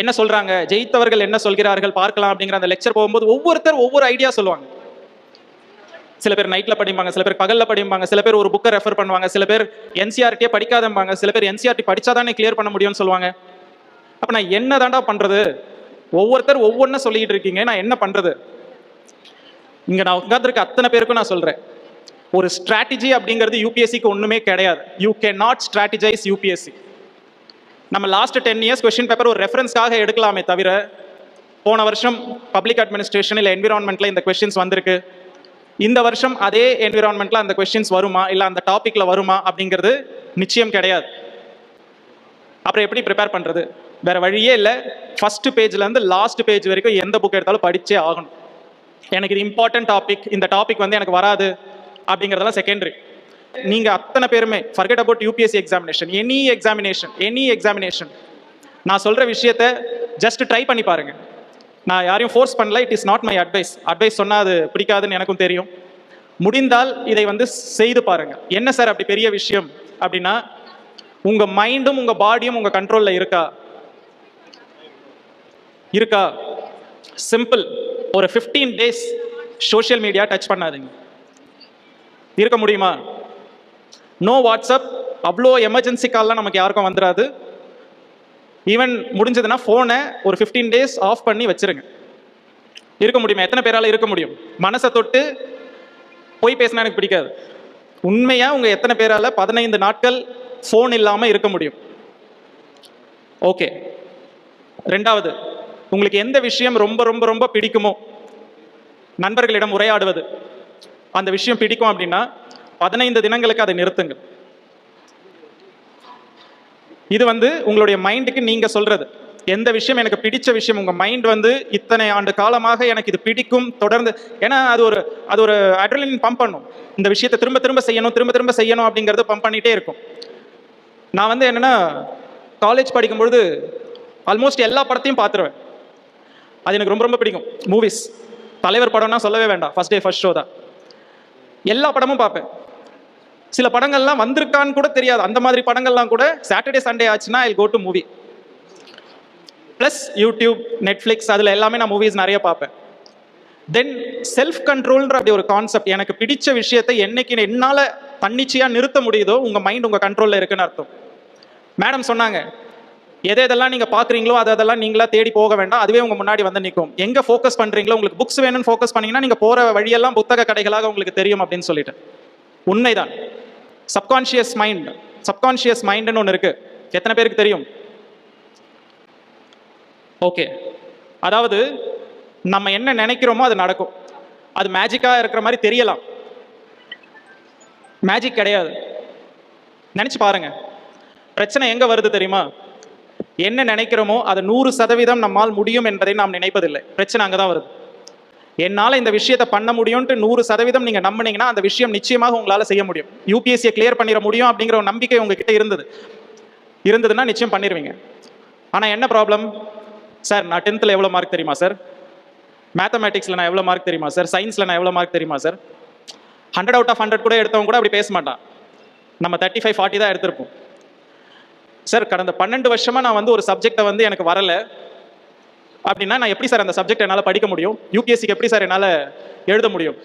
என்ன சொல்றாங்க, ஜெயித்தவர்கள் என்ன சொல்கிறார்கள் பார்க்கலாம் அப்படிங்கிற அந்த லெக்சர் போகும்போது ஒவ்வொருத்தர் ஒவ்வொரு ஐடியா சொல்லுவாங்க. சில பேர் நைட்ல படிப்பாங்க, சில பேர் பகல்ல படிப்பாங்க, சில பேர் ஒரு புக்கை ரெஃபர் பண்ணுவாங்க, சில பேர் என்சிஆர்டியே படிக்காதம்பாங்க, சில பேர் என்சிஆர்டி படிச்சாதானே கிளியர் பண்ண முடியும்னு சொல்லுவாங்க. அப்ப நான் என்ன தாண்டா பண்றது? ஒவ்வொருத்தர் ஒவ்வொன்றும் சொல்லிட்டு இருக்கீங்க, நான் என்ன பண்றது? இங்க நான் உட்கார்ந்துருக்க அத்தனை பேருக்கும் நான் சொல்றேன், ஒரு ஸ்ட்ராட்டஜி அப்படிங்கிறது யூபிஎஸ்சிக்கு ஒண்ணுமே கிடையாது. You can not strategise UPSC. நம்ம லாஸ்ட் 10 இயர்ஸ் கொஸ்டின் பேப்பர் ஒரு ரெஃபரன்ஸ்க்காக எடுக்கலாமே தவிர, போன வருஷம் பப்ளிக் அட்மினிஸ்ட்ரேஷன் இல்லை என்விரான்மெண்ட்ல இந்த கொஸ்டின்ஸ் வந்திருக்கு, இந்த வருஷம் அதே என்விரான்மெண்ட்ல அந்த கொஸ்டின்ஸ் வருமா இல்லை அந்த டாபிக்ல வருமா அப்படிங்கிறது நிச்சயம் கிடையாது. அப்புறம் எப்படி ப்ரிப்பேர் பண்றது? வேற வழியே இல்லை. ஃபர்ஸ்ட் பேஜ்ல இருந்து லாஸ்ட் பேஜ் வரைக்கும் எந்த புக் எடுத்தாலும் படிச்சே ஆகணும். எனக்கு இது இம்பார்ட்டன்ட் டாபிக், இந்த டாபிக் வந்து எனக்கு வராது அப்படிங்கிறதெல்லாம் செகண்டரி. நீங்க அத்தனை பேருமே forget about UPSC examination, any examination, நான் சொல்ற விஷயத்த ஜஸ்ட் ட்ரை பண்ணி பாருங்க. நான் யாரையும் ஃபோர்ஸ் பண்ணல, it is not my advice சொன்னால் அது பிடிக்காதுன்னு எனக்கும் தெரியும். முடிந்தால் இதை வந்து செய்து பாருங்க. என்ன சார் அப்படி பெரிய விஷயம் அப்படின்னா, உங்க மைண்டும் உங்க பாடியும் உங்க கண்ட்ரோல்ல இருக்கா? சிம்பிள். ஒரு 15 டேஸ் சோஷியல் மீடியா டச் பண்ணாதீங்க. இருக்க முடியுமா? No WhatsApp. அவ்வளோ எமர்ஜென்சி கால்லாம் நமக்கு யாருக்கும் வந்துடாது. ஈவன் முடிஞ்சதுன்னா ஃபோனை ஒரு 15 டேஸ் ஆஃப் பண்ணி வச்சிருங்க. இருக்க முடியுமா? எத்தனை பேரால இருக்க முடியும்? மனசை தொட்டு போய் பேசினா எனக்கு பிடிக்காது. உண்மையா உங்க எத்தனை பேரால 15 நாட்கள் ஃபோன் இல்லாம இருக்க முடியும்? ஓகே. ரெண்டாவது, உங்களுக்கு எந்த விஷயம் ரொம்ப ரொம்ப ரொம்ப பிடிக்குமோ, நண்பர்களிடம் உரையாடுவது, அந்த விஷயம் பிடிக்கும் அப்படின்னா 15 தினங்களுக்கு அதை நிறுத்துங்க. இது வந்து உங்களுடைய மைண்டுக்கு நீங்க சொல்றது. எந்த விஷயம் எனக்கு பிடிச்ச விஷயம், உங்க மைண்ட் வந்து இத்தனை ஆண்டு காலமாக எனக்கு இது பிடிக்கும் தொடர்ந்து, ஏன்னா அது ஒரு அட்ரினலின் பம்ப் பண்ணும். இந்த விஷயத்தை திரும்ப திரும்ப செய்யணும் அப்படிங்கிறது பம்ப் பண்ணிட்டே இருக்கும். நான் வந்து என்னன்னா, காலேஜ் படிக்கும்பொழுது ஆல்மோஸ்ட் எல்லா படத்தையும் பார்த்துருவேன். அது எனக்கு ரொம்ப ரொம்ப பிடிக்கும். மூவிஸ், தலைவர் படம்னா சொல்லவே வேண்டாம், ஃபர்ஸ்ட் டே ஃபர்ஸ்ட் ஷோ தான். எல்லா படமும் பார்ப்பேன். சில படங்கள்லாம் வந்திருக்கான்னு கூட தெரியாது. அந்த மாதிரி படங்கள்லாம் கூட சாட்டர்டே சண்டே ஆச்சுன்னா I go to movie. Plus YouTube, Netflix, அதில் எல்லாமே நான் மூவிஸ் நிறைய பார்ப்பேன். தென் செல்ஃப் கண்ட்ரோல்ன்ற அப்படி ஒரு கான்செப்ட். எனக்கு பிடிச்ச விஷயத்தை என்னைக்கு என்னால் தன்னிச்சையாக நிறுத்த முடியுதோ, உங்கள் மைண்ட் உங்கள் கண்ட்ரோலில் இருக்குன்னு அர்த்தம். மேடம் சொன்னாங்க, எதெல்லாம் நீங்கள் பார்க்குறீங்களோ அதெல்லாம் நீங்களா தேடி போக வேண்டாம், அதுவே உங்கள் முன்னாடி வந்து நிற்கும். எங்கே ஃபோக்கஸ் பண்ணுறீங்களோ, உங்களுக்கு புக்ஸ் வேணும்னு ஃபோக்கஸ் பண்ணீங்கன்னா நீங்கள் போகிற வழியெல்லாம் புத்தக கடைகளாக உங்களுக்கு தெரியும் அப்படின்னு சொல்லிட்டு. உண்மைதான். சப்கான்ஷியஸ் மைண்டுன்னு ஒன்று இருக்கு. எத்தனை பேருக்கு தெரியும்? ஓகே. அதாவது நம்ம என்ன நினைக்கிறோமோ அது நடக்கும். அது மேஜிக்காக இருக்கிற மாதிரி தெரியலாம், மேஜிக் கிடையாது. நினைச்சு பாருங்க. பிரச்சனை எங்க வருது தெரியுமா? என்ன நினைக்கிறோமோ அது 100% நம்மால் முடியும் என்பதை நாம் நினைப்பதில்லை. பிரச்சனை அங்கதான் வருது. என்னால் இந்த விஷயத்தை பண்ண முடியும்ட்டு 100% நீங்கள் நம்பினீங்கன்னா அந்த விஷயம் நிச்சயமாக உங்களால் செய்ய முடியும். யூபிஎஸ்சியை கிளியர் பண்ணிட முடியும் அப்படிங்கிற ஒரு நம்பிக்கை உங்ககிட்ட இருந்ததுன்னா நிச்சயம் பண்ணிடுவீங்க. ஆனால் என்ன ப்ராப்ளம்? சார் நான் 10th எவ்வளோ மார்க் தெரியுமா சார்? மேத்தமேட்டிக்ஸில் நான் எவ்வளோ மார்க் தெரியுமா சார்? சயின்ஸில் நான் எவ்வளோ மார்க் தெரியுமா சார்? 100 out of 100 கூட எடுத்தவங்க கூட அப்படி பேச மாட்டான். நம்ம 35-40 தான் எடுத்திருப்போம். சார் கடந்த 12 வருஷமாக நான் வந்து ஒரு சப்ஜெக்டை வந்து எனக்கு வரலை அப்படின்னா நான் எப்படி சார் அந்த சப்ஜெக்ட் என்னால் படிக்க முடியும்? யூபிஎஸ்சிக்கு எப்படி சார் என்னால் எழுத முடியும்?